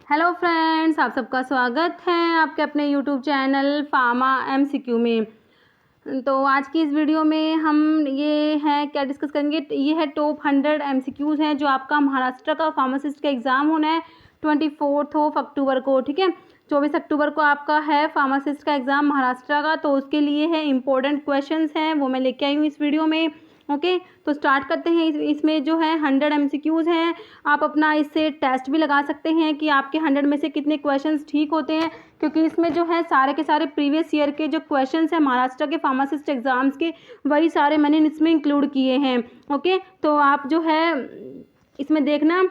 Hello friends, आप सबका स्वागत है आपके अपने यूट्यूब चैनल फार्मा एमसीक्यू में। तो आज की इस वीडियो में हम ये है क्या डिस्कस करेंगे, ये है टॉप 100 एमसीक्यूज़ हैं जो आपका महाराष्ट्र का फार्मासिस्ट का एग्ज़ाम होना है 24 अक्टूबर को। ठीक है, 24 अक्टूबर को आपका है फार्मासिस्ट का एग्ज़ाम महाराष्ट्र का। तो उसके लिए है इंपॉर्टेंट क्वेश्चंस हैं, वो मैं लेके आई हूँ इस वीडियो में। ओके, तो स्टार्ट करते हैं। इसमें जो है 100 एमसीक्यूज़ हैं। आप अपना इससे टेस्ट भी लगा सकते हैं कि आपके 100 में से कितने क्वेश्चंस ठीक होते हैं, क्योंकि इसमें जो है सारे के सारे प्रीवियस ईयर के जो क्वेश्चंस हैं महाराष्ट्र के फार्मासिस्ट एग्ज़ाम्स के, वही सारे मैंने इसमें इंक्लूड किए हैं। ओके, तो आप जो है इसमें देखना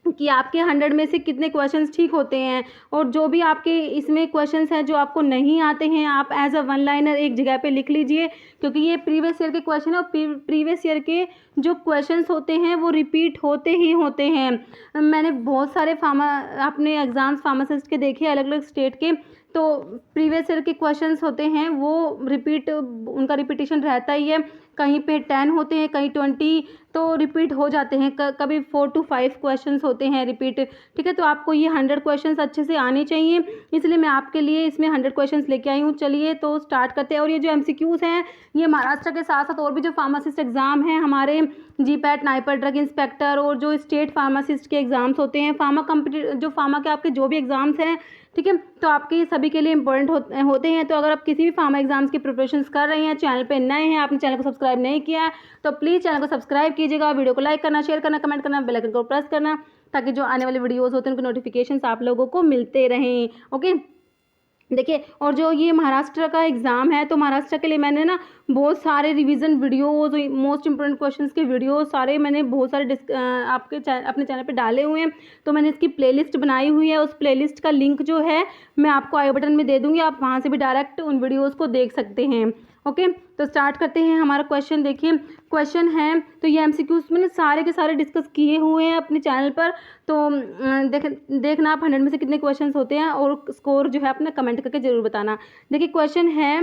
कि आपके 100 में से कितने क्वेश्चंस ठीक होते हैं, और जो भी आपके इसमें क्वेश्चंस हैं जो आपको नहीं आते हैं आप एज अ वन लाइनर एक जगह पे लिख लीजिए, क्योंकि ये प्रीवियस ईयर के क्वेश्चन है और प्रीवियस ईयर के जो क्वेश्चंस होते हैं वो रिपीट होते ही होते हैं। मैंने बहुत सारे अपने एग्ज़ाम्स फार्मासिस्ट के देखे अलग अलग स्टेट के, तो प्रीवियस ईयर के क्वेश्चंस होते हैं वो उनका रिपीटिशन रहता ही है। कहीं पे 10 होते हैं, कहीं 20, तो रिपीट हो जाते हैं। कभी 4 to 5 क्वेश्चंस होते हैं रिपीट। ठीक है, तो आपको ये 100 क्वेश्चंस अच्छे से आने चाहिए, इसलिए मैं आपके लिए इसमें 100 क्वेश्चंस लेके आई हूँ। चलिए तो स्टार्ट करते हैं। और ये जो एमसीक्यूज़ हैं ये महाराष्ट्र के साथ साथ और भी जो फार्मासिस्ट एग्ज़ाम हैं हमारे जीपैट, नाइपर, ड्रग इंस्पेक्टर और जो स्टेट फार्मासिस्ट के एग्ज़ाम्स होते हैं, जो फार्मा के आपके जो भी एग्ज़ाम्स हैं, ठीक है, तो आपके सभी के लिए इंपॉर्टेंट होते हैं। तो अगर आप किसी भी फार्मा एग्जाम्स की प्रिपरेशंस कर रहे हैं, चैनल पे नए हैं, आपने चैनल को सब्सक्राइब नहीं किया है, तो प्लीज़ चैनल को सब्सक्राइब कीजिएगा, वीडियो को लाइक करना, शेयर करना, कमेंट करना, बेल आइकन को प्रेस करना, ताकि जो आने वाले वीडियोज़ होते हैं उनके नोटिफिकेशंस आप लोगों को मिलते रहें। ओके, देखिए, और जो ये महाराष्ट्र का एग्ज़ाम है तो महाराष्ट्र के लिए मैंने ना बहुत सारे revision videos, most important questions के वीडियो सारे मैंने बहुत सारे अपने चैनल पे डाले हुए हैं। तो मैंने इसकी प्लेलिस्ट बनाई हुई है, उस प्लेलिस्ट का लिंक जो है मैं आपको आई बटन में दे दूँगी, आप वहाँ से भी डायरेक्ट उन वीडियोज़ को देख सकते हैं। ओके, तो स्टार्ट करते हैं हमारा क्वेश्चन। देखिए क्वेश्चन है, तो ये एमसीक्यूज़ मैंने सारे के सारे डिस्कस किए हुए हैं अपने चैनल पर। तो देखना आप 100 में से कितने क्वेश्चंस होते हैं, और स्कोर जो है अपना कमेंट करके ज़रूर बताना। देखिए क्वेश्चन है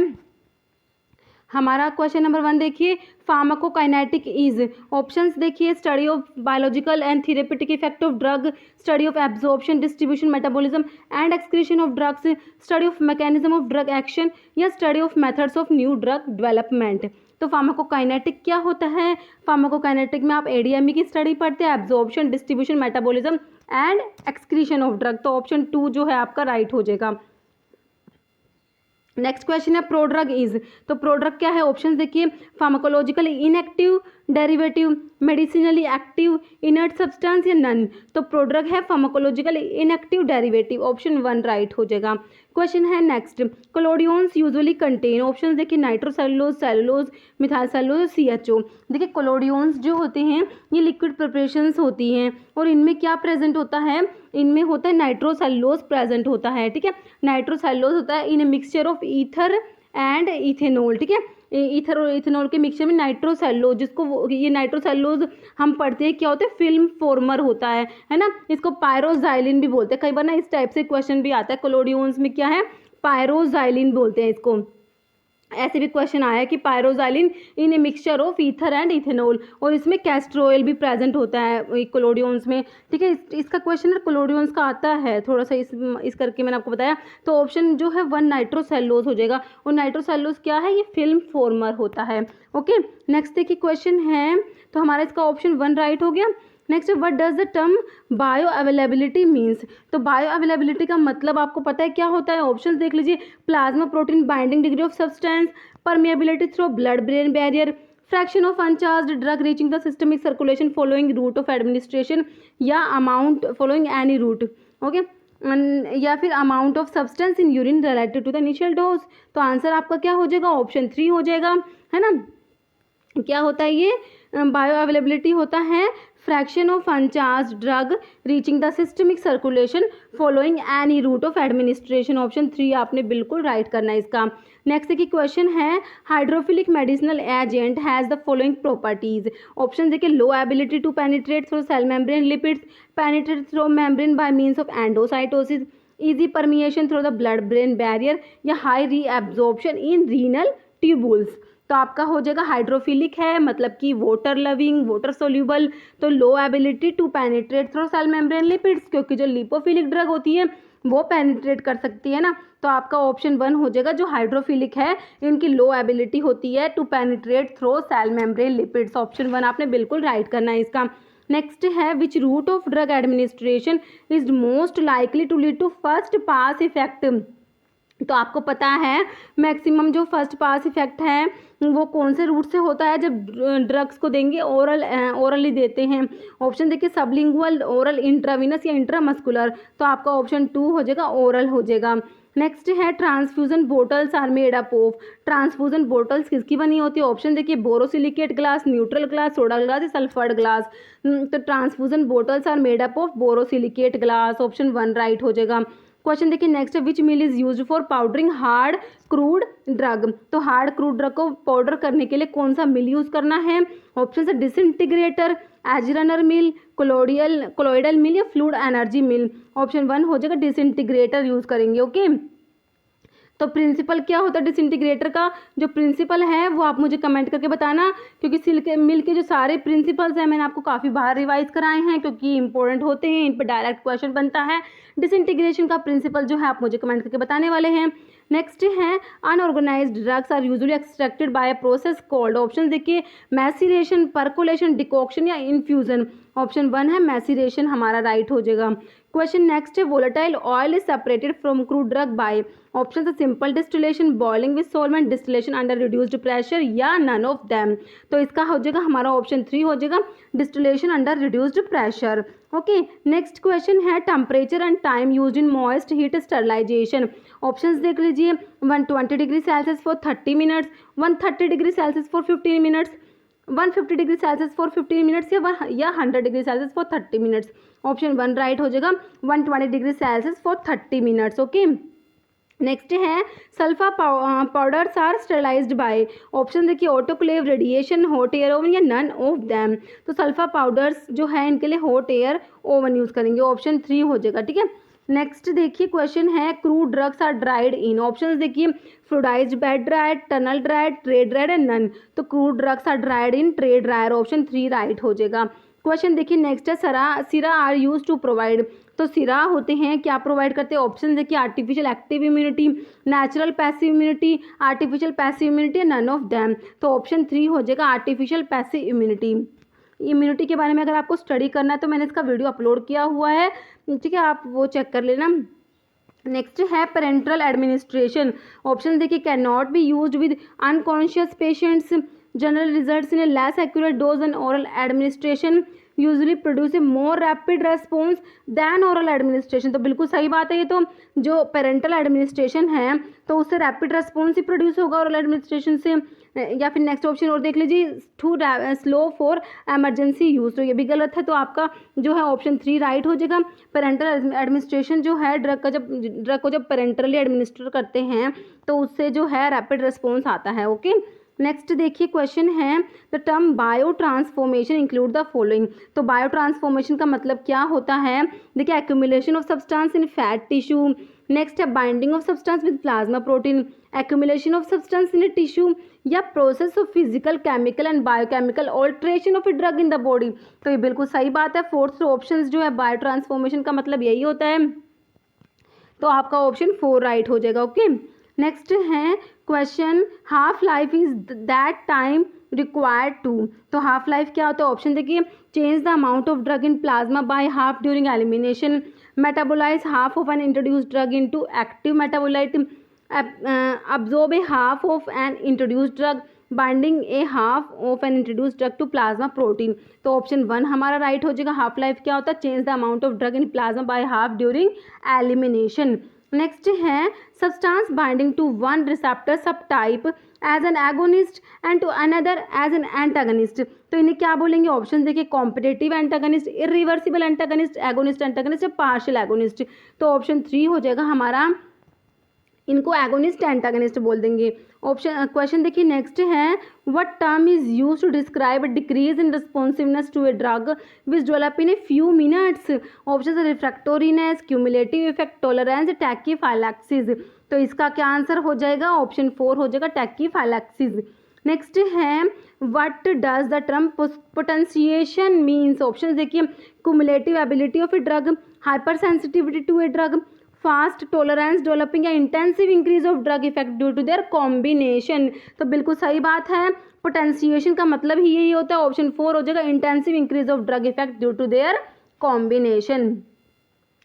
हमारा, क्वेश्चन नंबर 1 देखिए, फार्माकोकाइनेटिक इज, ऑप्शंस देखिए, study of biological and therapeutic effect of drug, study of absorption, distribution, metabolism and excretion of drugs, study of mechanism of drug action, या study of methods of new drug development. तो pharmacokinetic क्या होता है? Pharmacokinetic में आप ADME की study पढ़ते हैं, absorption, distribution, metabolism and excretion of drug. तो ऑप्शन 2 जो है आपका राइट हो जाएगा। नेक्स्ट क्वेश्चन है प्रोड्रग इज, तो प्रोड्रग क्या है? ऑप्शंस देखिए, pharmacologically inactive, derivative, medicinally active, inert substance या नन। तो प्रोड्रग है pharmacologically inactive, derivative, option 1 right हो जाएगा। क्वेश्चन है नेक्स्ट, कोलोडियंस यूजुअली कंटेन, ऑप्शंस देखिए, nitrocellulose, cellulose, methyl cellulose, CHO. देखिए कोलोडियंस जो होते हैं ये लिक्विड प्रिपरेशंस होती हैं, और इनमें क्या प्रेजेंट होता है? इनमें होता है नाइट्रोसेलुलोज प्रेजेंट होता है। ठीक है, नाइट्रोसेलुलोज होता है in a mixture of ether and ethanol. ठीक है, ईथर और इथेनॉल के मिक्सचर में नाइट्रोसेलुलोज, जिसको ये नाइट्रोसेलुलोज हम पढ़ते हैं क्या होता है? फिल्म फॉर्मर होता है ना। इसको पायरोजाइलिन भी बोलते हैं। कई बार ना इस टाइप से क्वेश्चन भी आता है, कोलोडियंस में क्या है? पायरोजाइलिन बोलते हैं इसको। ऐसे भी क्वेश्चन आया है कि pyroxylin in a mixture of ether and ethanol, और इसमें कैस्टर ऑयल भी प्रेजेंट होता है कोलोडियंस में। ठीक है, इसका क्वेश्चन कोलोडियंस का आता है थोड़ा सा, इस करके मैंने आपको बताया। तो ऑप्शन जो है 1 नाइट्रोसेलुलोज हो जाएगा, और नाइट्रोसेलुलोज क्या है? ये फिल्म फॉर्मर होता है। ओके, नेक्स्ट देखिए क्वेश्चन है, तो हमारा इसका ऑप्शन 1 राइट हो गया। Next, what does the term bio availability means, तो बायो अवेलेबिलिटी का मतलब आपको पता है क्या होता है? ऑप्शंस देख लीजिए, plasma protein binding degree of substance, permeability through blood brain barrier, fraction of uncharged drug reaching the systemic circulation following route of administration, या amount following any route. Okay, या फिर amount of substance in urine related to the initial dose. तो answer आपका क्या हो जाएगा? Option 3 हो जाएगा, है ना। क्या होता है ये? बायो अवेलेबिलिटी होता है fraction of uncharged drug reaching the systemic circulation following any route of administration. Option 3 आपने बिल्कुल राइट करना है इसका। नेक्स्ट देखिए क्वेश्चन है, hydrophilic medicinal agent has the following properties. Option देखिए, low ability to penetrate through cell membrane lipids, penetrate through membrane by means of endocytosis, easy permeation through the blood brain barrier, या high reabsorption in renal tubules। तो आपका हो जाएगा hydrophilic है, मतलब कि water loving, water soluble, तो low ability to penetrate through cell membrane lipids, क्योंकि जो लिपोफिलिक ड्रग होती है वो पेनिट्रेट कर सकती है ना। तो आपका ऑप्शन 1 हो जाएगा, जो हाइड्रोफिलिक है इनकी लो एबिलिटी होती है to penetrate through cell membrane lipids. Option 1 आपने बिल्कुल राइट करना है इसका। नेक्स्ट है, which route of drug administration is most likely to lead to first pass effect. तो आपको पता है मैक्सिमम जो फर्स्ट पास इफेक्ट है वो कौन से रूट से होता है, जब ड्रग्स को देंगे ओरली देते हैं। ऑप्शन देखिए, सबलिंगुअल, ओरल, इंट्राविनस या इंट्रामस्कुलर। तो आपका ऑप्शन 2 हो जाएगा, ओरल हो जाएगा। नेक्स्ट है, transfusion bottles are made up of. Transfusion bottles किसकी बनी होती है? ऑप्शन देखिए, borosilicate glass, neutral glass, soda glass या सल्फर्ड ग्लास। तो transfusion bottles are made up of borosilicate glass. Option 1 right हो जाएगा। क्वेश्चन देखिए next, which mill is used for powdering hard crude drug. तो हार्ड क्रूड ड्रग को powder करने के लिए कौन सा मिल यूज करना है? ऑप्शन है डिसइंटीग्रेटर, एजरनर मिल, कोलोइडल मिल या फ्लूइड एनर्जी मिल। ऑप्शन 1 हो जाएगा, डिसइंटीग्रेटर यूज करेंगे। ओके, तो प्रिंसिपल क्या होता है डिसइंटीग्रेटर का? जो प्रिंसिपल है वो आप मुझे कमेंट करके बताना, क्योंकि सिल के मिल के जो सारे प्रिंसिपल्स हैं मैंने आपको काफ़ी बार रिवाइज कराए हैं, क्योंकि इंपॉर्टेंट होते हैं, इन पर डायरेक्ट क्वेश्चन बनता है। डिसइंटीग्रेशन का प्रिंसिपल जो है आप मुझे कमेंट करके बताने वाले हैं। नेक्स्ट है, unorganised drugs are usually extracted by a process called. Option देखिए, मैसीरेशन, परकोलेशन, डिकॉक्शन या इन्फ्यूजन। ऑप्शन 1 है मैसीरेशन, हमारा राइट हो जाएगा। क्वेश्चन नेक्स्ट है, volatile oil is separated from crude drug by. Option है simple distillation, boiling with solvent, distillation under reduced pressure या none of them. तो इसका हो जाएगा हमारा ऑप्शन 3 हो जाएगा, distillation under reduced pressure. Okay, next question है, temperature and time used in moist heat sterilisation. Options देख लीजिए, 120 degree Celsius for 30 minutes, 130 degree Celsius for 15 minutes, 150 degree Celsius for 15 minutes या 100 degree Celsius for 30 minutes. Option 1 right हो जाएगा, 120 degree Celsius for 30 minutes. Okay, next है, sulpha powders are sterilised by. Option देखिए, autoclave, radiation, hot air oven या none of them. तो sulpha powders जो है इनके लिए हॉट एयर ओवन यूज़ करेंगे। ऑप्शन 3 हो जाएगा। ठीक है, नेक्स्ट देखिए क्वेश्चन है, crude drugs are dried in. Options देखिए, fluidised bed dried, tunnel dried, tray dried and none. तो crude drugs are dried in tray dryer. Option 3 right हो जाएगा। क्वेश्चन देखिए नेक्स्ट है, सिरा आर यूज टू प्रोवाइड। तो सिरा होते हैं क्या प्रोवाइड करते हैं? ऑप्शन देखिए, artificial active immunity, natural passive immunity, artificial passive immunity, none of them. तो ऑप्शन 3 हो जाएगा, आर्टिफिशियल पैसिव इम्यूनिटी के बारे में अगर आपको स्टडी करना है तो मैंने इसका वीडियो अपलोड किया हुआ है, ठीक है, आप वो चेक कर लेना। नेक्स्ट है, पेरेंटल एडमिनिस्ट्रेशन। ऑप्शन देखिए, cannot be used with unconscious patients, general results in a less accurate dose and oral administration, usually produce a more rapid response than oral administration. तो बिल्कुल सही बात है, ये तो जो पेरेंटल एडमिनिस्ट्रेशन है तो उससे रैपिड रेस्पॉन्स ही प्रोड्यूस होगा ओरल एडमिनिस्ट्रेशन से। या फिर नेक्स्ट ऑप्शन और देख लीजिए, too slow for emergency use. तो ये भी गलत है, तो आपका जो है ऑप्शन 3 राइट हो जाएगा। पेरेंटल एडमिनिस्ट्रेशन जो है ड्रग को जब पेरेंटली एडमिनिस्टर करते हैं तो उससे जो है रैपिड रेस्पॉन्स आता है। ओके, नेक्स्ट देखिए क्वेश्चन है, the term biotransformation include the following. तो बायो ट्रांसफॉर्मेशन का मतलब क्या होता है? देखिए, accumulation of substance in fat tissue. Next है, binding of substance with plasma protein, accumulation of substance in a tissue या process of physical, chemical and biochemical alteration of a drug in the body. तो ये बिल्कुल सही बात है। Fourth option जो है बायो ट्रांसफॉर्मेशन का मतलब यही होता है, तो आपका ऑप्शन 4 राइट हो जाएगा। ओके, नेक्स्ट है question, half life is that time required to. तो हाफ लाइफ क्या होता है? ऑप्शन देखिए, change the amount of drug in plasma by half during elimination, metabolize half of an introduced drug into active metabolite, absorb a half of an introduced drug, binding a half of an introduced drug to plasma protein. तो option 1 हमारा right हो जाएगा। Half life क्या होता है? Change the amount of drug in plasma by half during elimination. Next है, substance binding to one receptor subtype as an agonist and to another as an antagonist. तो इन्हें क्या बोलेंगे? ऑप्शन देखिए, competitive antagonist, irreversible antagonist, agonist antagonist या partial agonist. तो option 3 हो जाएगा हमारा, इनको एगोनिस्ट एंटागनिस्ट बोल देंगे। ऑप्शन क्वेश्चन देखिए नेक्स्ट है, what term is used to describe decrease in responsiveness to a drug which develop in a few minutes. Option है refractoriness, cumulative effect, tolerance, tachyphylaxis. तो इसका क्या आंसर हो जाएगा? ऑप्शन 4 हो जाएगा, टैकीफाइलैक्सिस। नेक्स्ट है what does the term potentiation means. Option देखिए cumulative ability of a drug, hypersensitivity to a drug, fast tolerance developing या intensive increase of drug effect due to their combination. तो बिल्कुल सही बात है, potentiation का मतलब ही यही होता है। ऑप्शन 4 हो जाएगा intensive increase of drug effect due to their combination.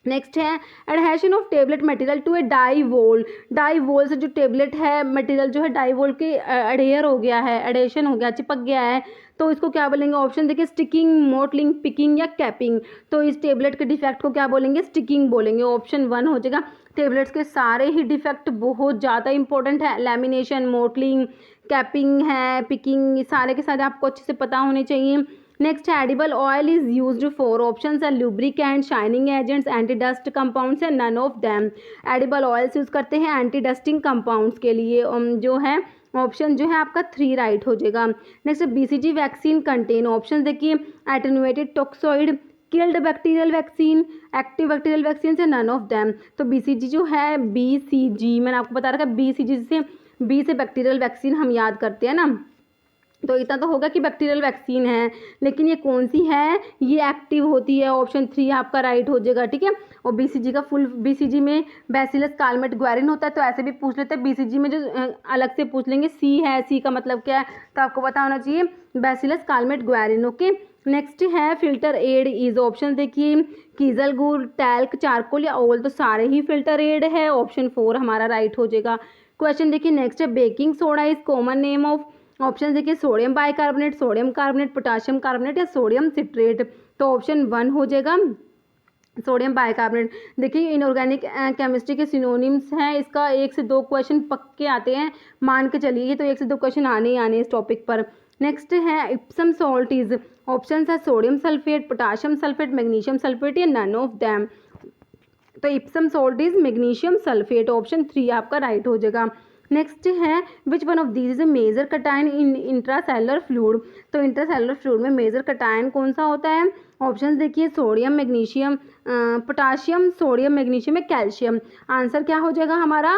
Next है adhesion of tablet material to a die wall. Die wall से जो टेबलेट है मटेरियल जो है डाईवोल के एडहेयर हो गया है, एडहेशन हो गया, चिपक गया है, तो इसको क्या बोलेंगे। ऑप्शन देखिए स्टिकिंग, मोटलिंग, पिकिंग या कैपिंग। तो इस टेबलेट के डिफेक्ट को क्या बोलेंगे, स्टिकिंग बोलेंगे। ऑप्शन 1 हो जाएगा। टेबलेट्स के सारे ही डिफेक्ट बहुत ज़्यादा इंपॉर्टेंट है, लैमिनेशन, मोटलिंग, कैपिंग है, पिकिंग, सारे के सारे आपको अच्छे से पता होने चाहिए। Next edible oil is used for. Option है lubricant, shining agents, anti dust compounds है none of them. Edible oils use करते हैं एंटी डस्टिंग कंपाउंड्स के लिए। जो है ऑप्शन जो है आपका 3 राइट हो जाएगा। Next BCG vaccine contain. Option देखिए attenuated toxoid, killed bacterial vaccine, active bacterial vaccine से नन ऑफ दैम। तो बीसीजी जो है बीसीजी मैंने आपको बता रखा, बीसीजी से बी से बैक्टीरियल वैक्सीन हम याद करते हैं ना, तो इतना तो होगा कि बैक्टीरियल वैक्सीन है, लेकिन ये कौन सी है, ये एक्टिव होती है। ऑप्शन 3 आपका राइट हो जाएगा, ठीक है। और बीसीजी का फुल, बीसीजी में बैसिलस कालमेट ग्वारिन होता है, तो ऐसे भी पूछ लेते हैं। बीसीजी में जो अलग से पूछ लेंगे, सी है, सी का मतलब क्या है, तो आपको पता होना चाहिए bacillus Calmette Guerin. Okay, next है फिल्टर एड इज। ऑप्शन देखिए कीजल गुड़, टैल्क, चारकोल या ओल, तो सारे ही फिल्टर एड है। ऑप्शन 4 हमारा राइट हो जाएगा। क्वेश्चन देखिए नेक्स्ट है baking soda is common name of. Option देखिए sodium bicarbonate, sodium carbonate, potassium carbonate या सोडियम सिट्रेट। तो ऑप्शन 1 हो जाएगा सोडियम बाइकार्बोनेट। देखिए इनऑर्गेनिक केमिस्ट्री के सिनोनिम्स हैं, इसका 1 से 2 क्वेश्चन पक्के आते हैं, मान के चलिए, तो 1 से 2 क्वेश्चन आने ही आने इस टॉपिक पर। नेक्स्ट है इप्सम सॉल्ट इज। ऑप्शन है sodium sulphate, potassium sulphate, magnesium sulphate या नन ऑफ दैम। तो Epsom salt is magnesium sulphate. Option 3 आपका राइट हो जाएगा। नेक्स्ट है which one of these is a major cation in intracellular fluid. तो intracellular fluid में major cation कौन सा होता है। ऑप्शन देखिए sodium, magnesium, potassium, sodium, magnesium या कैल्शियम। आंसर क्या हो जाएगा हमारा,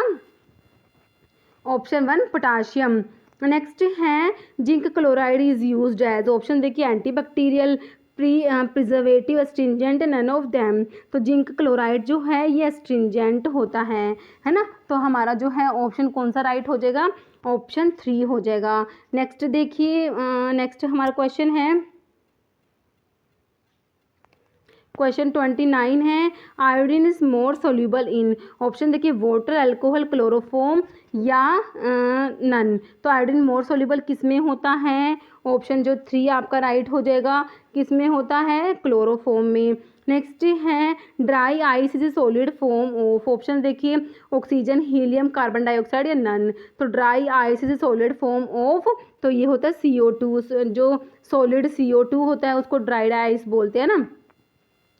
ऑप्शन 1 पोटाशियम। नेक्स्ट है zinc chloride is used as. Option देखिए antibacterial, preservative, astringent, none of them. तो जिंक क्लोराइड जो है ये स्ट्रिंजेंट होता है ना। तो हमारा जो है ऑप्शन कौन सा राइट हो जाएगा, ऑप्शन 3 हो जाएगा। नेक्स्ट देखिए नेक्स्ट हमारा क्वेश्चन है क्वेश्चन 29 है iodine is more soluble in. Option देखिए वाटर, अल्कोहल, क्लोरोफॉर्म या नन। तो आयोडीन मोर सोल्यूबल किस में होता है। ऑप्शन जो 3 आपका राइट हो जाएगा, किस में होता है, क्लोरोफॉर्म में। नेक्स्ट है dry ice is a solid form of. Option देखिए ऑक्सीजन, हीलियम, कार्बन डाइऑक्साइड या नन। तो dry ice is a solid form of, तो ये होता है CO2। जो सॉलिड CO2 होता है उसको ड्राइड आइस बोलते हैं ना।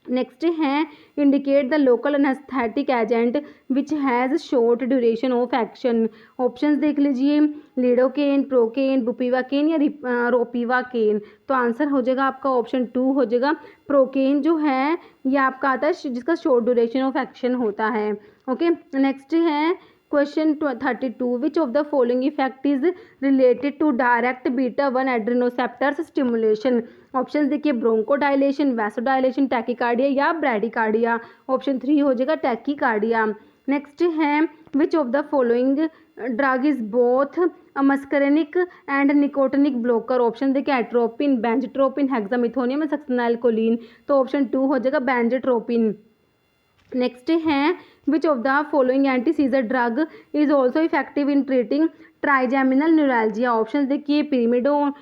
नेक्स्ट है indicate the local anaesthetic agent which has short duration of action. Options देख लीजिए लिडोकेन, प्रोकेन, बुपीवाकेन या रोपीवाकेन। तो आंसर हो जाएगा आपका ऑप्शन 2 हो जाएगा। प्रोकेन जो है ये आपका आता है जिसका शॉर्ट ड्यूरेशन ऑफ एक्शन होता है। ओके, नेक्स्ट है question 32 which of the following effect is related to direct beta 1 adrenoceptors stimulation. Option देखिए ब्रोंकोडाइलेशन, वैसोडाइलेशन, टैकीकार्डिया या ब्रैडीकार्डिया। ऑप्शन 3 हो जाएगा टैकीकार्डिया। नेक्स्ट है which of the following drug is both muscarinic and nicotinic blocker. Option देखिए atropine, benztropine, hexamethonium, succinylcholine. तो option 2 हो जाएगा benztropine. Next है which of the following anti seizure drug is also effective in treating trigeminal neuralgia. Option देखिए पिरिमिडोन,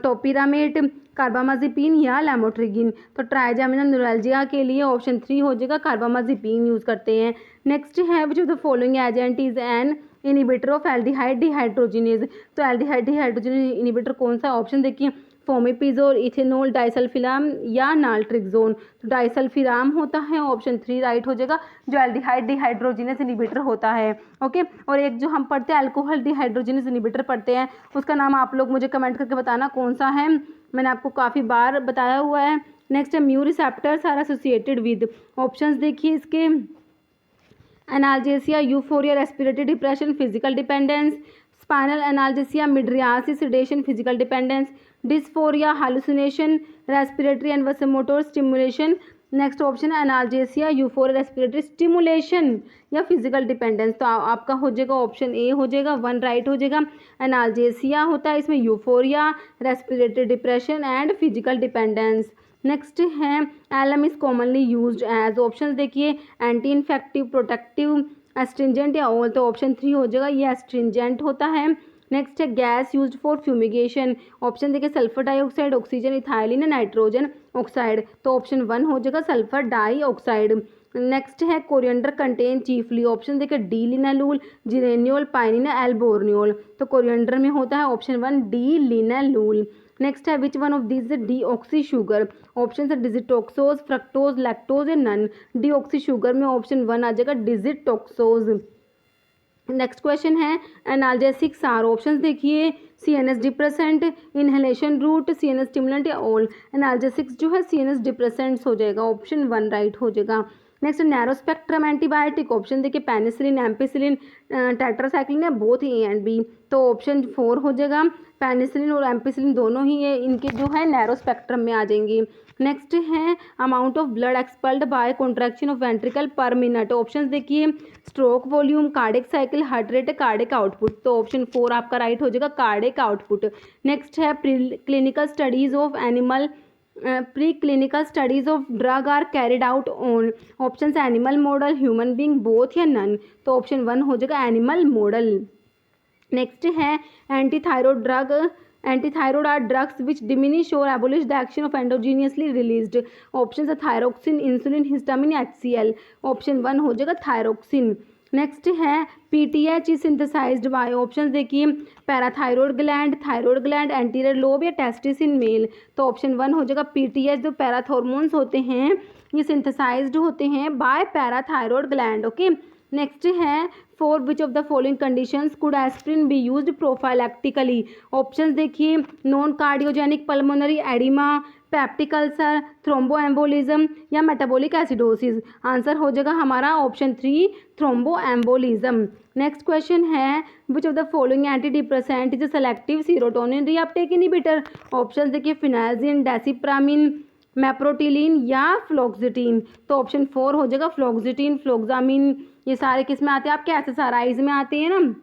topiramate, कार्बामाजिपिन या लैमोट्रिगिन। तो trigeminal neuralgia के लिए ऑप्शन 3 हो जाएगा, कार्बामाजिपिन यूज़ करते हैं। नेक्स्ट है which of the following agent is an inhibitor of aldehyde dehydrogenase. तो एल्डिहाइड डिहाइड्रोजिनेज इनिबिटर कौन सा। ऑप्शन देखिए फोमिपिजोल, इथेनॉल, डाइसल्फिराम या नाल्ट्रिक्सोन। तो डाइसल्फिराम होता है, ऑप्शन 3 राइट हो जाएगा, जो एल्डिहाइड डिहाइड्रोजिनेज इनिबिटर होता है। ओके, और एक जो हम पढ़ते हैं अल्कोहल डिहाइड्रोजिनेज इनिबिटर पढ़ते हैं, उसका नाम आप लोग मुझे कमेंट करके बताना कौन सा है, मैंने आपको काफ़ी बार बताया हुआ है। नेक्स्ट है mu receptors are associated with. Options देखिए इसके analgesia, euphoria, respiratory depression, physical dependence, spinal analgesia, mydriasis, sedation, physical dependence, dysphoria, hallucination, respiratory and vasomotor stimulation. Next option है एनाल्जेसिया, यूफोरिया, रेस्पिरेटरी स्टिमुलेशन या physical dependence. तो आपका हो जाएगा option A हो जाएगा, 1 राइट हो जाएगा। एनाल्जेसिया होता है इसमें euphoria, respiratory depression and physical dependence. Next है alum is commonly used as, option देखिए एंटी इन्फेक्टिव, प्रोटेक्टिव, एस्ट्रिंजेंट या ऑल। तो ऑप्शन 3 हो जाएगा, ये एस्ट्रिंजेंट होता है। नेक्स्ट है gas used for fumigation, option देखिए sulphur dioxide, oxygen, ethylene, nitrogen oxide. तो ऑप्शन 1 हो जाएगा सल्फर डाइऑक्साइड। नेक्स्ट है कोरिएंडर कंटेन चीफली, ऑप्शन देखिए D linalool, geraniol, pinene, L borneol. तो कोरिएंडर में होता है ऑप्शन 1 डी लिनालूल। नेक्स्ट है which one of this deoxy sugar, option है डिजिटोक्सोज, फ्रक्टोज, लैक्टोज या नन। डीऑक्सी शुगर में ऑप्शन 1 आ जाएगा डिजिटोक्सोज। नेक्स्ट क्वेश्चन है एनाल्जेसिक्स आर, ऑप्शन देखिए CNS depressant, inhalation route, CNS stimulant या ऑल। एनाल्जेसिक्स जो है सीएनएस डिप्रेसेंट्स हो जाएगा, ऑप्शन 1 राइट हो जाएगा। Next narrow spectrum antibiotic, option देखिए पेनिसिलिन, एम्पिसिलिन, टेट्रासाइक्लिन या बोथ ए एंड बी। तो ऑप्शन 4 हो जाएगा, पेनिसिलिन और एम्पिसिलिन दोनों ही ये इनके जो है नैरो स्पेक्ट्रम में आ जाएंगी। नेक्स्ट है amount of blood expelled by contraction of ventricle per minute, option देखिए stroke volume, cardiac cycle, heart rate, cardiac output. तो ऑप्शन 4 आपका राइट हो जाएगा, कार्डिक आउटपुट। नेक्स्ट है clinical studies of animal, preclinical studies of drug are carried out on, option animal model, human being, both या none. तो option 1 हो जाएगा animal model. Next है antithyroid drug, antithyroid are drugs which diminish और abolish the action of endogenously released, option है thyroxine, insulin, histamine, HCl। Option 1 हो जाएगा thyroxine. Next है PTH is synthesised by, option देखिए parathyroid gland, thyroid gland, anterior lobe या testis in male. तो option 1 हो जाएगा PTH, जो पैराथॉर्मोन्स होते हैं ये सिंथेसाइज्ड होते हैं by parathyroid gland. Okay. Next है for which of the following conditions could aspirin be used prophylactically, option देखिए non cardiogenic pulmonary oedema, peptic ulcer, thromboembolism या मेटाबॉलिक एसिडोसिस। आंसर हो जाएगा हमारा ऑप्शन 3 थ्रोम्बोएम्बोलिज्म। नेक्स्ट क्वेश्चन है which of the following antidepressant is selective serotonin reuptake inhibitor, option देखिए phenelzine, डेसिप्रामिन, मेप्रोटिलिन या फ्लोक्सिटिन। तो option 4 हो जाएगा फ्लोक्सिटिन, फ्लोक्सामिन, ये सारे किस में आते हैं आपके एसएसआरआईज में आते हैं ना।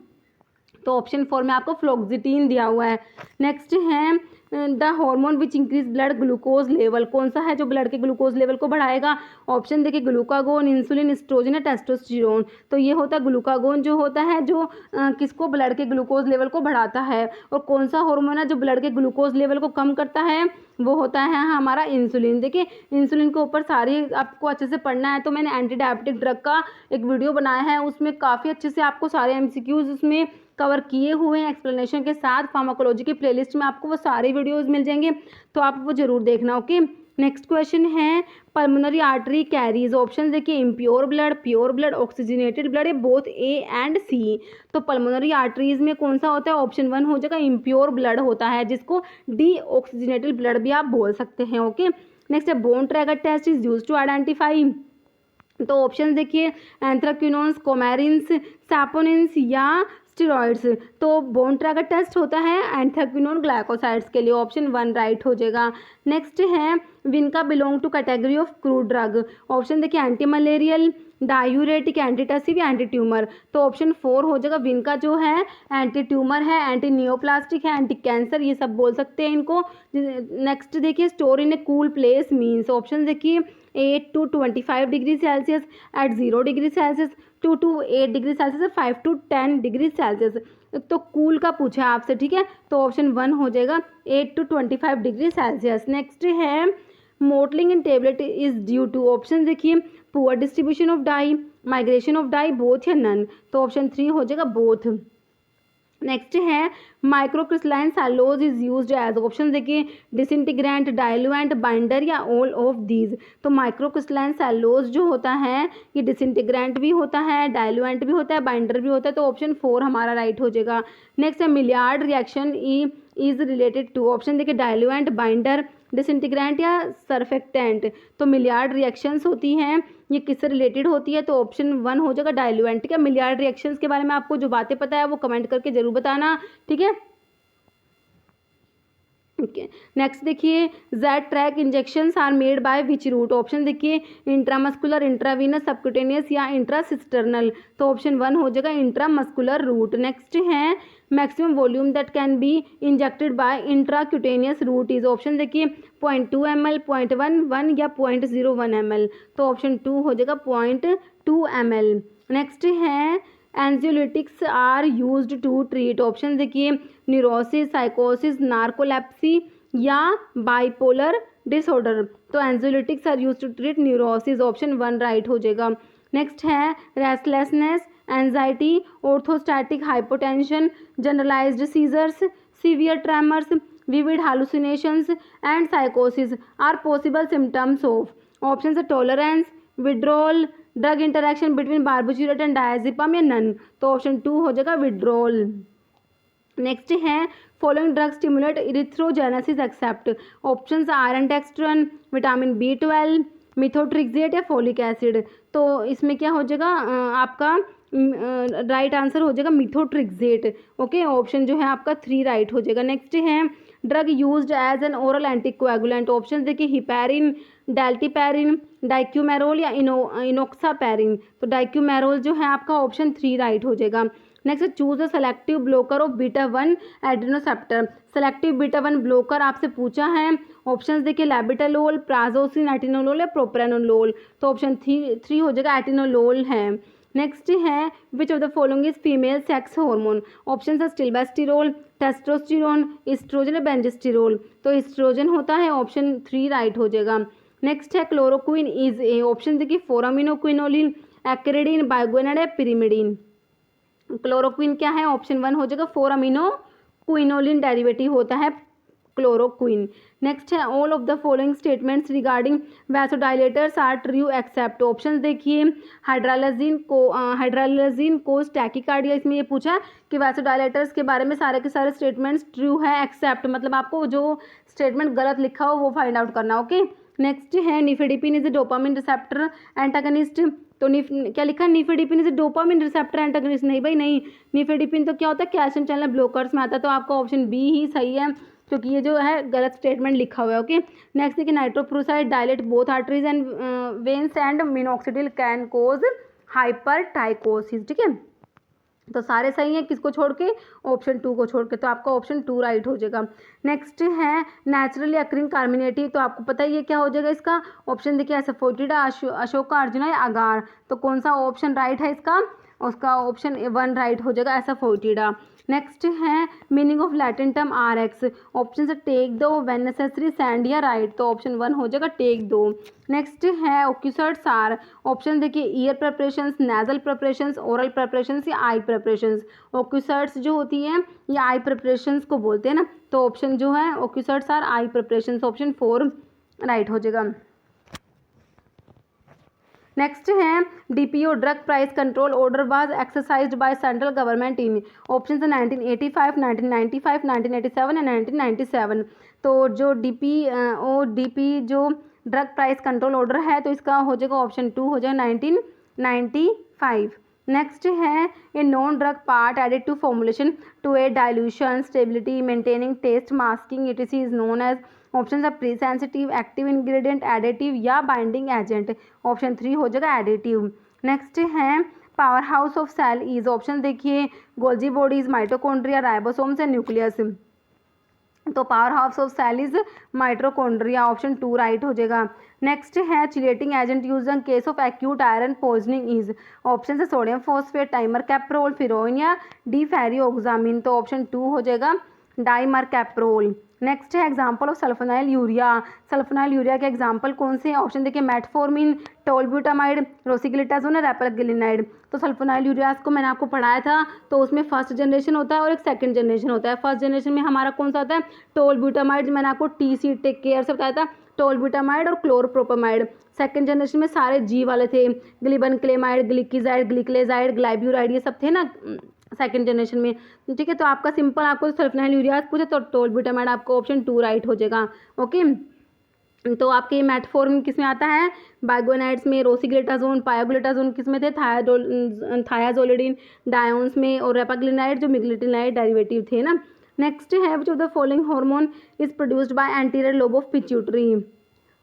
तो ऑप्शन 4 में आपको फ्लोक्सिटिन दिया हुआ है। नेक्स्ट है the hormone which increase blood glucose level, कौन सा है जो ब्लड के ग्लूकोज लेवल को बढ़ाएगा। ऑप्शन देखिए ग्लूकागोन, इंसुलिन, एस्ट्रोजन या टेस्टोस्टेरोन। तो ये होता है ग्लूकागोन जो होता है जो किसको ब्लड के ग्लूकोज लेवल को बढ़ाता है। और कौन सा हार्मोन है जो ब्लड के ग्लूकोज लेवल को कम करता है, वो होता है हमारा इंसुलिन। देखिए इंसुलिन के ऊपर सारी आपको अच्छे से पढ़ना है, तो मैंने एंटी डायबिटिक ड्रग का एक वीडियो बनाया है, उसमें काफ़ी अच्छे से आपको सारे MCQs उसमें कवर किए हुए हैं एक्सप्लेनेशन के साथ। फार्माकोलॉजी की प्लेलिस्ट में आपको वो सारे वीडियोस मिल जाएंगे, तो आप वो जरूर देखना। ओके। नेक्स्ट क्वेश्चन है पल्मोनरी आर्टरी कैरीज, ऑप्शन देखिए impure blood, pure blood, oxygenated blood या बोथ A एंड C। तो पल्मोनरी आर्टरीज में कौन सा होता है, ऑप्शन 1 हो जाएगा इम्प्योर ब्लड होता है, जिसको डीऑक्सीजनेटेड ब्लड भी आप बोल सकते हैं। ओके। नेक्स्ट है Borntrager test is use to identify, तो ऑप्शन देखिए एंथ्राक्विनोन्स, कोमेरिन्स, सैपोनिन्स या स्टेरॉइड्स। तो बोन ट्रैगर टेस्ट होता है एंथ्राक्विनोन ग्लाइकोसाइड्स के लिए, ऑप्शन 1 राइट हो जाएगा। नेक्स्ट है vinca belong to category of crude drug, option देखिए एंटी मलेरियल, डायूरेटिक, एंटीटसिव या एंटी ट्यूमर। तो ऑप्शन 4 हो जाएगा विनका जो है एंटी ट्यूमर है, एंटी नियोप्लास्टिक है, एंटी कैंसर, ये सब बोल सकते हैं इनको। नेक्स्ट देखिए store in a cool place means, option देखिए 8 to 25 degree Celsius, at 0 degree Celsius, 2 to 8 degree Celsius, 5 to 10 degree Celsius. तो कूल का पूछा है आपसे, ठीक है, तो ऑप्शन 1 हो जाएगा 8 to 25 डिग्री सेल्सियस। नेक्स्ट है mottling in tablet is due to, option देखिए poor distribution of dye, migration of dye, both या नन। तो ऑप्शन 3 हो जाएगा बोथ। नेक्स्ट है microcrystalline cellulose is used as, option देखिए डिसइंटीग्रेंट, डाइल्यूएंट, बाइंडर या all of these. तो microcrystalline cellulose जो होता है ये डिसइंटीग्रेंट भी होता है, डाइल्यूएंट भी होता है, बाइंडर भी होता है। तो ऑप्शन 4 हमारा राइट हो जाएगा। नेक्स्ट है Maillard reaction is related to, option देखिए डाइल्यूएंट, बाइंडर, डिसइंटीग्रेंट या सरफेक्टेंट। तो मिलियार्ड रिएक्शंस होती हैं, ये किससे रिलेटेड होती है? तो ऑप्शन 1 हो जाएगा डाइल्यूएंट। ठीक है, मिलियार्ड रिएक्शंस के बारे में आपको जो बातें पता है वो कमेंट करके जरूर बताना। ठीक है, ओके। नेक्स्ट देखिए, Z track injections are made by which route? Option देखिए इंट्रामस्कुलर, इंट्रावीनस, सबक्यूटेनियस या इंट्रासिस्टर्नल। तो ऑप्शन 1 हो जाएगा इंट्रामस्कुलर रूट। नेक्स्ट है maximum volume that can be injected by intracutaneous route is? Option देखिए 0.2 ml, 0.11 या 0.01 ml। तो ऑप्शन 2 हो जाएगा 0.2 ml। नेक्स्ट है anxiolytics are used to treat? Option देखिए न्यूरोसिस, साइकोसिस, नार्कोलेप्सी या बाइपोलर डिसऑर्डर। तो anxiolytics are used to treat neurosis, option 1 right हो जाएगा। नेक्स्ट है restlessness, anxiety, orthostatic hypotension, generalised seizures, severe tremors, vivid hallucinations and साइकोसिस are possible symptoms of? Option है tolerance, withdrawal, drug interaction between barbiturate and diazepam या none. तो option 2 हो जाएगा withdrawal. Next है following drug stimulate इरिथ्रोजेनेसिस except? Options iron dextran, vitamin B12, methotrexate या folic acid. तो इसमें क्या हो जाएगा आपका राइट आंसर हो जाएगा मिथोट्रिक्सेट। ओके, ऑप्शन जो है आपका 3 राइट हो जाएगा। नेक्स्ट है drug used as an oral anticoagulant? Option देखिए हिपैरिन, डेल्टीपैरिन, डाइक्यूमेरोल या इनोक्सापैरिन। तो डाइक्यूमेरोल जो है आपका ऑप्शन 3 राइट हो जाएगा। Next choose the selective blocker of beta one adrenoceptor? Selective beta one blocker आपसे पूछा है। ऑप्शंस देखिए लैबिटालोल, प्राजोसिन, एटिनोलोल या प्रोप्रानोलोल। तो ऑप्शन 3 हो जाएगा एटिनोलोल है। नेक्स्ट है which of the following is female sex hormone? Option है स्टिलबेस्टिरोल, टेस्टोस्टेरोन, इस्ट्रोजन या बेंजेस्टिरोल। तो इस्ट्रोजन होता है, ऑप्शन 3 राइट हो जाएगा। नेक्स्ट है क्लोरोक्विन इज ए? ऑप्शन देखिए फोरामिनोक्विनोलिन, एक्रिडिन, बाइगोनेड या पिरिमिडिन। क्लोरोक्विन क्या है? ऑप्शन 1 हो जाएगा फोरामिनोक्विनोलिन डेरिवेटिव होता है क्लोरोक्विन। नेक्स्ट है all of the following statements regarding vasodilators are true except? Option देखिए हाइड्रालाजिन कोज टैकीकार्डिया। इसमें ये पूछा कि वैसोडाइलेटर्स के बारे में सारे के सारे स्टेटमेंट्स ट्रू है, एक्सेप्ट मतलब आपको जो स्टेटमेंट गलत लिखा हो वो फाइंड आउट करना। ओके, नेक्स्ट है nifedipine is dopamine receptor antagonist? तो क्या लिखा है nifedipine is dopamine receptor antagonist? नहीं भाई नहीं, निफेडिपिन तो क्या होता है कैल्शियम चैनल ब्लॉकर्स में आता है। तो आपका ऑप्शन बी ही सही है क्योंकि ये जो है गलत स्टेटमेंट लिखा हुआ है। ओके, नेक्स्ट देखिए nitroprusside dilate both arteries and veins and minoxidil can cause hypertrichosis. ठीक है, तो सारे सही हैं किसको छोड़ के? ऑप्शन 2 को छोड़ के। तो आपका ऑप्शन 2 राइट हो जाएगा। नेक्स्ट है नेचुरली अक्रिंग कार्मिनेटिव? तो आपको पता ही है क्या हो जाएगा इसका? ऑप्शन देखिए एसोफोटिडा, अशोका, अर्जुना या अगार। तो कौन सा ऑप्शन राइट है इसका? उसका ऑप्शन 1 राइट हो जाएगा एसोफोटिडा। नेक्स्ट है meaning of Latin term RX? Option से टेक दो, व्हेन नेसेसरी, सेंड या राइट। तो ऑप्शन 1 हो जाएगा टेक दो। नेक्स्ट है ओक्यूसर्ट्स आर? ऑप्शन देखिए year preparations, nasal preparations, oral preparations या आई प्रिपरेशंस। ओक्यूसर्ट्स जो होती है ये आई प्रिपरेशंस को बोलते हैं ना। तो ऑप्शन जो है ocuserts are eye preparations, option 4 right हो जाएगा। नेक्स्ट है DPO drug price control order was exercised by central government in? Option है 1985, 1995, 1987 या 1997। तो जो DP जो ड्रग प्राइस कंट्रोल ऑर्डर है तो इसका हो जाएगा ऑप्शन 2 हो जाएगा 1995। नेक्स्ट है a non drug part added to formulation to aid dilution, stability, maintaining taste, masking etc is known as? Option है pre sensitive, active ingredient, additive या बाइंडिंग एजेंट। ऑप्शन 3 हो जाएगा एडिटिव। नेक्स्ट है powerhouse of cell is? Option देखिए Golgi bodies, mitochondria, ribosomes या nucleus. तो powerhouse of cell is mitochondria, option 2 right हो जाएगा। नेक्स्ट है chelating agent use in case of acute iron poisoning is? Option है sodium phosphate, timer कैप्रोल, ferroin या डिफेरियोक्सामिन। तो option 2 हो जाएगा डाइमर कैप्रोल। नेक्स्ट है example of sulfonyl urea? Sulfonyl urea के एग्जाम्पल कौन से हैं? ऑप्शन देखिए मेटफॉर्मिन, टोलब्यूटामाइड, रोसिग्लिटाजोन, रैपलग्लिनाइड। तो सल्फोनाइल यूरियाज को मैंने आपको पढ़ाया था, तो उसमें फर्स्ट जनरेशन होता है और एक सेकंड जनरेशन होता है। फर्स्ट जनरेशन में हमारा कौन सा होता है? टोलब्यूटामाइड, मैंने आपको TC टेक केयर से बताया था, टोलब्यूटामाइड और क्लोरोप्रोपामाइड। सेकंड जनरेशन में सारे G वाले थे, ग्लिबनक्लेमाइड, ग्लिकिजाइड, ग्लिकलेजाइड, ग्लाइब्यूराइड, ये सब थे ना सेकंड जनरेशन में। ठीक है, तो आपका सिंपल आपको सल्फोनाइल यूरियाज पूछे तो टोलब्यूटामाइड आपको ऑप्शन 2 राइट हो जाएगा। ओके, तो आपके मेटफॉर्मिन किस में आता है, बाइगोनाइड्स में, रोसिग्लेटाजोन, पायोग्लेटाजोन किस में थे, थायाजोलिडिन, डायोन्स में, और रेपाग्लिनाइड जो मिग्लिटिनाइड डेरिवेटिव थे ना। नेक्स्ट है which of the following hormone is produced by anterior lobe of pituitary.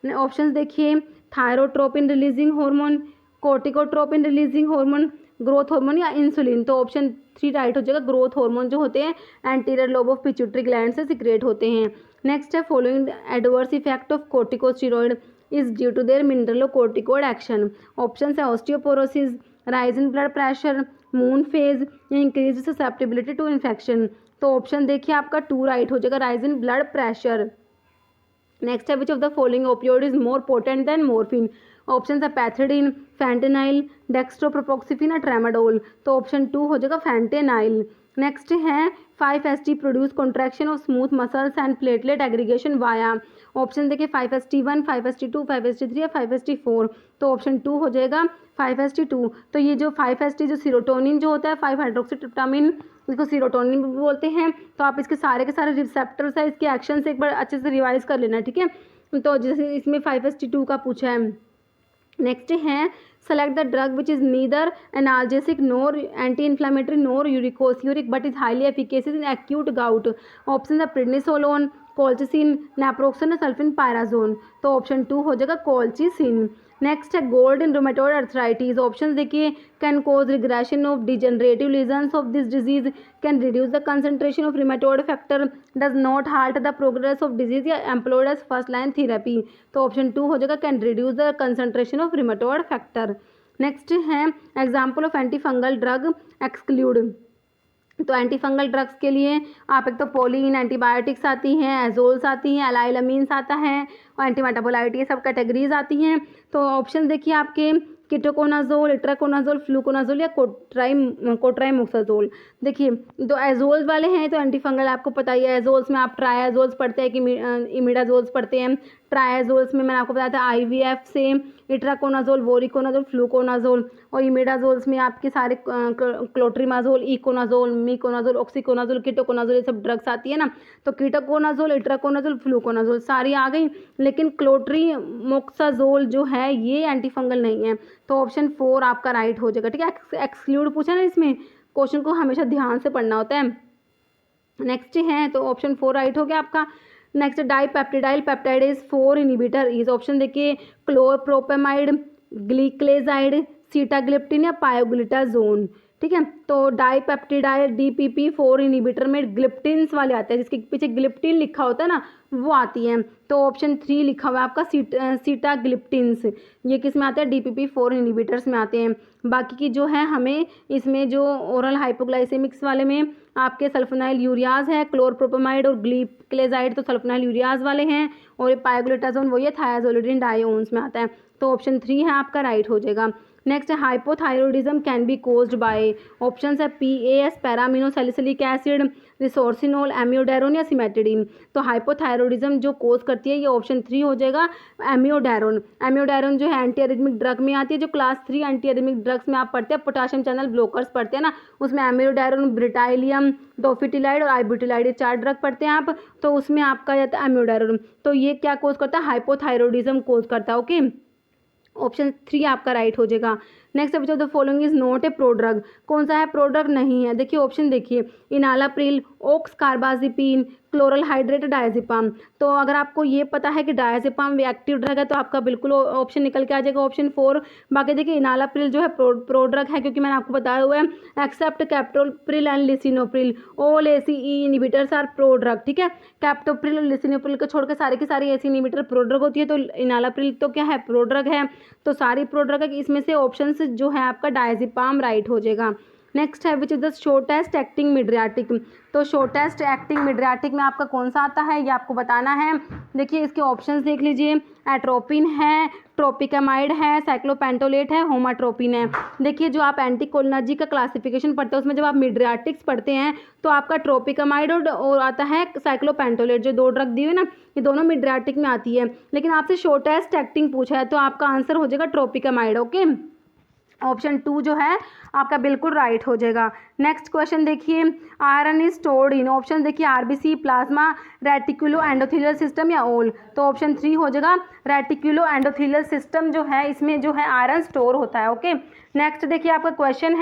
Options देखिए, thyrotropin releasing hormone, corticotropin releasing hormone, growth hormone या इंसुलिन। तो ऑप्शन 3 राइट हो जाएगा, ग्रोथ हार्मोन जो होते हैं anterior lobe of pituitary gland से secrete होते हैं। नेक्स्ट है following adverse effect of corticosteroid is due to their mineralocorticoid action. Option है osteoporosis, rise in blood pressure, moon phase, increase susceptibility to infection. तो option देखिए आपका 2 right हो जाएगा, rise in blood pressure. Next है which of the following opioid is more potent than morphine. Option है pethidine, fentanyl, dextropropoxyphene या tramadol. तो option 2 हो जाएगा फैंटेनाइल। नेक्स्ट है 5-HT produce contraction of smooth muscles and platelet aggregation via. Option देखिए 5-HT1, 5-HT2, 5-HT3 या 5-HT4। तो option 2 हो जाएगा 5-HT2। तो ये जो 5-HT जो सीरोटोनिन जो होता है 5-हाइड्रोक्सीट्रिप्टामिन, इसको सीरोटोनिन भी बोलते हैं। तो आप इसके सारे के सारे रिसेप्टर्स है, इसके एक्शन से एक बार अच्छे से रिवाइज कर लेना, ठीक है। तो जैसे इसमें 5-HT2 का पूछा है। नेक्स्ट है select the drug which is neither analgesic nor anti inflammatory nor uric but is highly efficacious in acute gout. Option है prednisolone, colchicine, naproxen, sulfinpyrazone. तो ऑप्शन 2 हो जाएगा कोल्चिसिन। नेक्स्ट है gold in rheumatoid arthritis. Option देखिए, can cause regression of degenerative lesions of this disease, can reduce the concentration of rheumatoid factor, does not halt the progress of disease या employed as first line therapy. तो option 2 हो जाएगा, can reduce the concentration of rheumatoid factor. Next है example of anti fungal drug exclude. तो anti fungal drugs के लिए आप एक तो पोलिन एंटीबायोटिक्स आती हैं, एजोल्स आती हैं, एलाइलमीन्स आता है, और एंटीमेटाबोलाइट, ये सब कैटेगरीज आती हैं। तो ऑप्शन देखिए आपके कीटोकोनाजोल, इट्राकोनाजोल, फ्लूकोनाजोल या कोट्राइमोक्साजोल। देखिए जो एजोल्स वाले हैं तो एंटी फंगल आपको पता ही है, एजोल्स में आप ट्रायाजोल्स पढ़ते हैं कि इमिडाजोल्स पढ़ते हैं। ट्रायाजोल्स में मैंने आपको बताया था IVF से, इट्राकोनाजोल, वोरिकोनाजोल, फ्लूकोनाजोल, और इमिडाजोल्स में आपके सारे क्लोट्रिमाजोल, इकोनाजोल, मीकोनाजोल, ऑक्सीकोनाजोल, कीटोकोनाजोल, ये सब ड्रग्स आती है ना। तो कीटोकोनाजोल, इट्राकोनाजोल, फ्लूकोनाजोल सारी आ गई, लेकिन क्लोट्रीमोक्साजोल जो है ये एंटी फंगल नहीं है। तो ऑप्शन 4 आपका राइट हो जाएगा, ठीक है। एक्सक्लूड पूछा ना, इसमें क्वेश्चन को हमेशा ध्यान से पढ़ना होता है। नेक्स्ट है तो ऑप्शन 4 राइट हो गया आपका। नेक्स्ट डाइपेप्टिडाइल पेप्टाइडेज 4 इनिबिटर इस ऑप्शन देखिए, क्लोरप्रोपेमाइड, ग्लिक्लेजाइड, सीटाग्लिप्टिन या पायोग्लिटाजोन, ठीक है। तो डाइपेप्टिडाइल DPP4 इनिबिटर में ग्लिप्टिन्स वाले आते हैं, जिसके पीछे ग्लिप्टिन लिखा होता है ना, वो आती है। तो ऑप्शन 3 लिखा हुआ है आपका सीटाग्लिप्टिन्स, ये किस में आते हैं, DPP4 इनिबिटर्स में आते हैं। बाकी की जो है हमें इसमें जो ओरल हाइपोग्लाइसेमिक्स वाले में आपके सल्फोनाइल यूरियाज है, क्लोरप्रोपेमाइड और ग्लिक्लेजाइड तो सल्फोनाइल यूरियाज वाले हैं, और पायोग्लिटाजोन वो ये थायाजोलिडिन डायोन्स में आता है। तो ऑप्शन 3 है आपका राइट हो जाएगा। नेक्स्ट है hypothyroidism can be caused by. Option है PAS, पैरामिनोसैलिसिलिक एसिड, रिसोर्सिनोल, एमियोडेरोन या सिमेटिडिन। तो हाइपोथायरॉयडिज्म जो कोज करती है ये ऑप्शन 3 हो जाएगा, एमियोडेरोन। एमियोडेरोन जो है एंटी एरिथमिक ड्रग में आती है, जो क्लास 3 एंटी एरिथमिक ड्रग्स में आप पढ़ते हैं, पोटाशियम चैनल ब्लॉकर्स पढ़ते हैं ना, उसमें एमियोडेरोन, ब्रिटाइलियम, डोफिटिलाइड और आइब्यूटिलाइड ये 4 ड्रग पढ़ते हैं आप, तो उसमें आपका जाता है एमियोडेरोन। तो ये क्या कोज करता है, हाइपोथायरॉयडिज्म कोज करता है, ओके। ऑप्शन 3 आपका राइट हो जाएगा। Next which of the following is not a prodrug. कौन सा है प्रोड्रग नहीं है, देखिए ऑप्शन देखिए, enalapril, oxcarbazepine, chloral hydrate, diazepam. तो अगर आपको ये पता है कि डायजेपाम एक्टिव ड्रग है तो आपका बिल्कुल ऑप्शन निकल के आ जाएगा ऑप्शन 4। बाकी देखिए इनालाप्रिल जो है प्रोड्रग है, क्योंकि मैंने आपको बताया हुआ है except captopril and lisinopril, all ACE inhibitors are prodrug, ठीक है। कैप्टोप्रिल और लिसिनोप्रिल को छोड़ के सारे की सारी ACE इनिबिटर प्रोड्रग होती है, तो इनालाप्रिल तो क्या है, प्रोड्रग है। तो सारी प्रोड्रग है, इसमें से ऑप्शन जो है आपका डायजेपाम राइट हो जाएगा। नेक्स्ट है which is the shortest acting mydriatic. तो शॉर्टेस्ट एक्टिंग मिड्रियाटिक में आपका कौन सा आता है ये आपको बताना है। देखिए इसके ऑप्शंस देख लीजिए, एट्रोपिन है, ट्रोपिकामाइड है, साइक्लोपेंटोलेट है, होमाट्रोपिन है। देखिए जो आप एंटीकोलिनर्जी का क्लासिफिकेशन पढ़ते हैं उसमें जब आप मिड्रियाटिक्स पढ़ते हैं तो आपका ट्रोपिकामाइड और आता है साइक्लोपेंटोलेट, जो 2 ड्रग दी हुई ना, ये दोनों मिड्रियाटिक में आती है। लेकिन आपसे शॉर्टेस्ट एक्टिंग पूछा है तो आपका आंसर हो जाएगा ट्रोपिकामाइड, ओके। ऑप्शन 2 जो है आपका बिल्कुल राइट हो जाएगा। नेक्स्ट क्वेश्चन देखिए, iron is stored in, option देखिए RBC, plasma, reticulo endothelial system या ओल। तो ऑप्शन 3 हो जाएगा रेटिकुलो एंडोथेलियल सिस्टम जो है इसमें जो है आयरन स्टोर होता है। ओके, नेक्स्ट देखिए आपका क्वेश्चन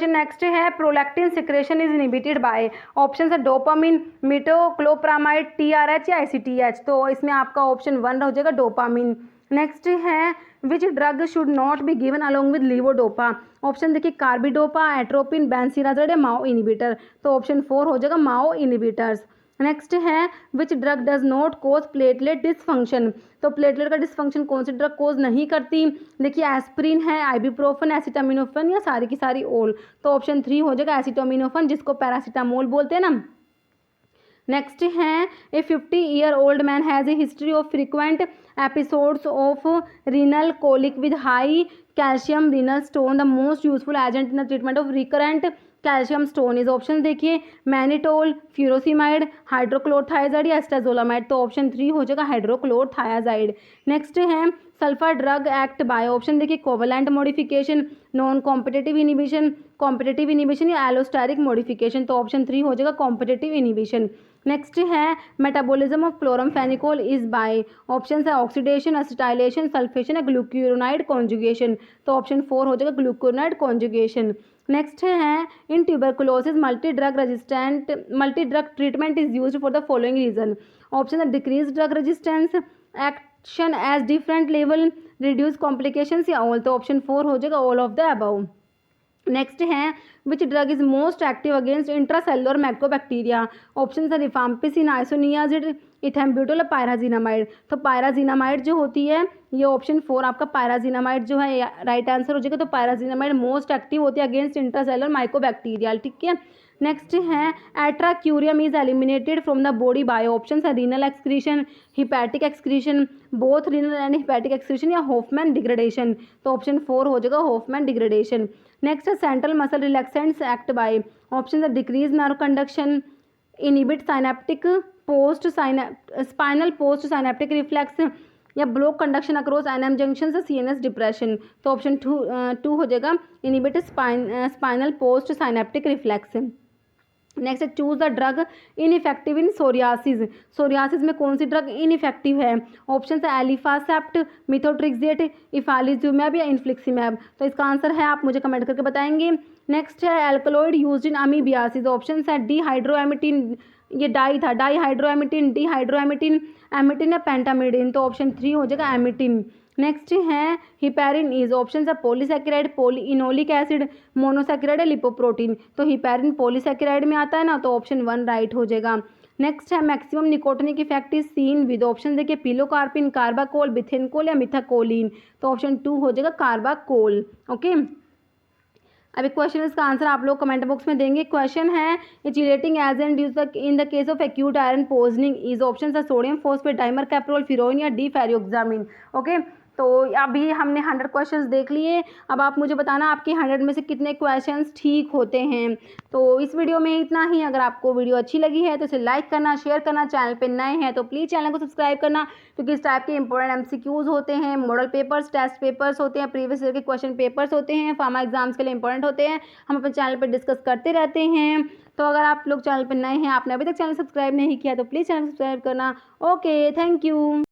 नेक्स्ट है, prolactin secretion is inhibited by, option है डोपामिन, मिटोक्लोप्रामाइड, टीआरएच या आईसीटीएच। तो इसमें आपका ऑप्शन 1 हो जाएगा डोपामिन। नेक्स्ट है, which drug should not be given along with levodopa, option देखिए कार्बिडोपा, एट्रोपिन, बेंसिराजोल या माओ इनिबिटर। तो ऑप्शन 4 हो जाएगा माओ इनिबिटर्स। नेक्स्ट है, which drug does not cause platelet dysfunction, तो प्लेटलेट का डिसफंक्शन कौन सी ड्रग कोज नहीं करती। देखिए एस्प्रिन है, आइबुप्रोफेन, एसिटामिनोफेन या सारी की सारी ओल। तो ऑप्शन 3 हो जाएगा एसिटामिनोफेन, जिसको पैरासीटामोल बोलते हैं ना। नेक्स्ट है, a 50-year-old man has a history of frequent episodes of renal colic with high calcium renal stone, the most useful agent in the treatment of recurrent calcium stone is, option देखिए mannitol, furosemide, hydrochlorothiazide या acetazolamide. तो option 3 हो जाएगा hydrochlorothiazide. Next है, sulphur drug act by, option देखिए covalent modification, non competitive inhibition या allosteric modification. तो option 3 हो जाएगा कॉम्पिटिटिव इनिबिशन। नेक्स्ट है, metabolism of chloramphenicol is by, option है ऑक्सीडेशन, एसिटाइलेशन, सल्फेशन या ग्लूक्यूरोनाइड कॉन्जुगेशन। तो ऑप्शन 4 हो जाएगा ग्लूक्यूरोनाइड कॉन्जुगेशन। नेक्स्ट है, in tuberculosis multi drug treatment is used for the following reason, option है decrease drug resistance, action as different level, reduce complications या all. तो option 4 हो जाएगा all of the above. Next है, which drug is most active against intracellular mycobacteria, option है rifampicin, isoniazid, ethambutol, pyrazinamide. तो pyrazinamide जो होती है ये ऑप्शन 4 आपका पायराजिनामाइड जो है राइट आंसर हो जाएगा। तो पायराजिनामाइड मोस्ट एक्टिव होती है अगेंस्ट इंट्रासेलुलर माइक्रोबैक्टीरिया, ठीक है। नेक्स्ट है, atracurium is eliminated from the body by, option है renal excretion, hepatic excretion, both renal and hepatic excretion या हॉफमैन डिग्रेडेशन। तो ऑप्शन 4 हो जाएगा हॉफमैन डिग्रेडेशन। नेक्स्ट है, central muscle relaxants act by, option है decrease nerve conduction, inhibit synaptic spinal post synaptic reflex या block conduction across NM junction से CNS depression. तो option 2 हो जाएगा inhibit spinal post synaptic reflex. Next है, choose the drug ineffective in psoriasis, psoriasis में कौन सी ड्रग इनइफेक्टिव है, ऑप्शन है एलिफासेप्ट, मिथोट्रिक्सेट, इफालिजुमैब या इन्फ्लिक्सिमैब। तो इसका आंसर है आप मुझे कमेंट करके बताएंगे। नेक्स्ट है, alkaloid used in amoebiasis, option है डीहाइड्रोएमिटिन, ये डाई था, डाईहाइड्रोएमिटिन, डीहाइड्रोएमिटिन, एमिटिन या पेंटामिडिन। तो ऑप्शन 3 हो जाएगा एमिटिन। नेक्स्ट है, हिपैरिन इज, ऑप्शन है पॉलीसैकेराइड, इनोलिक एसिड, मोनोसैकेराइड या लिपोप्रोटीन। तो हिपैरिन पॉलीसैकेराइड में आता है ना, तो ऑप्शन 1 राइट हो जाएगा। नेक्स्ट है, maximum nicotinic effect is seen with, option देखिए पिलोकार्पिन, कार्बाकोल, बिथेनकोल या मिथाकोलिन। तो ऑप्शन 2 हो जाएगा कार्बाकोल। ओके, अभी क्वेश्चन इसका आंसर आप लोग कमेंट बॉक्स में देंगे। क्वेश्चन है, chelating agent used in the case of acute iron poisoning is, option है sodium phosphate, dimercaprol, ferroin या डी फेरियोक्सामिन। ओके, तो अभी हमने 100 क्वेश्चंस देख लिए। अब आप मुझे बताना आपके 100 में से कितने क्वेश्चंस ठीक होते हैं। तो इस वीडियो में इतना ही। अगर आपको वीडियो अच्छी लगी है तो इसे लाइक करना, शेयर करना, चैनल पे नए हैं तो प्लीज़ चैनल को सब्सक्राइब करना, क्योंकि इस टाइप के इंपॉर्टेंट एमसीक्यूज होते हैं, मॉडल पेपर्स, टेस्ट पेपर्स होते हैं, प्रीवियस ईयर के क्वेश्चन पेपर्स होते हैं, फार्मा एग्जाम्स के लिए इंपॉर्टेंट होते हैं, हम अपने चैनल पर डिस्कस करते रहते हैं। तो अगर आप लोग चैनल पर नए हैं, आपने अभी तक चैनल सब्सक्राइब नहीं किया तो प्लीज़ चैनल सब्सक्राइब करना। Okay, thank you.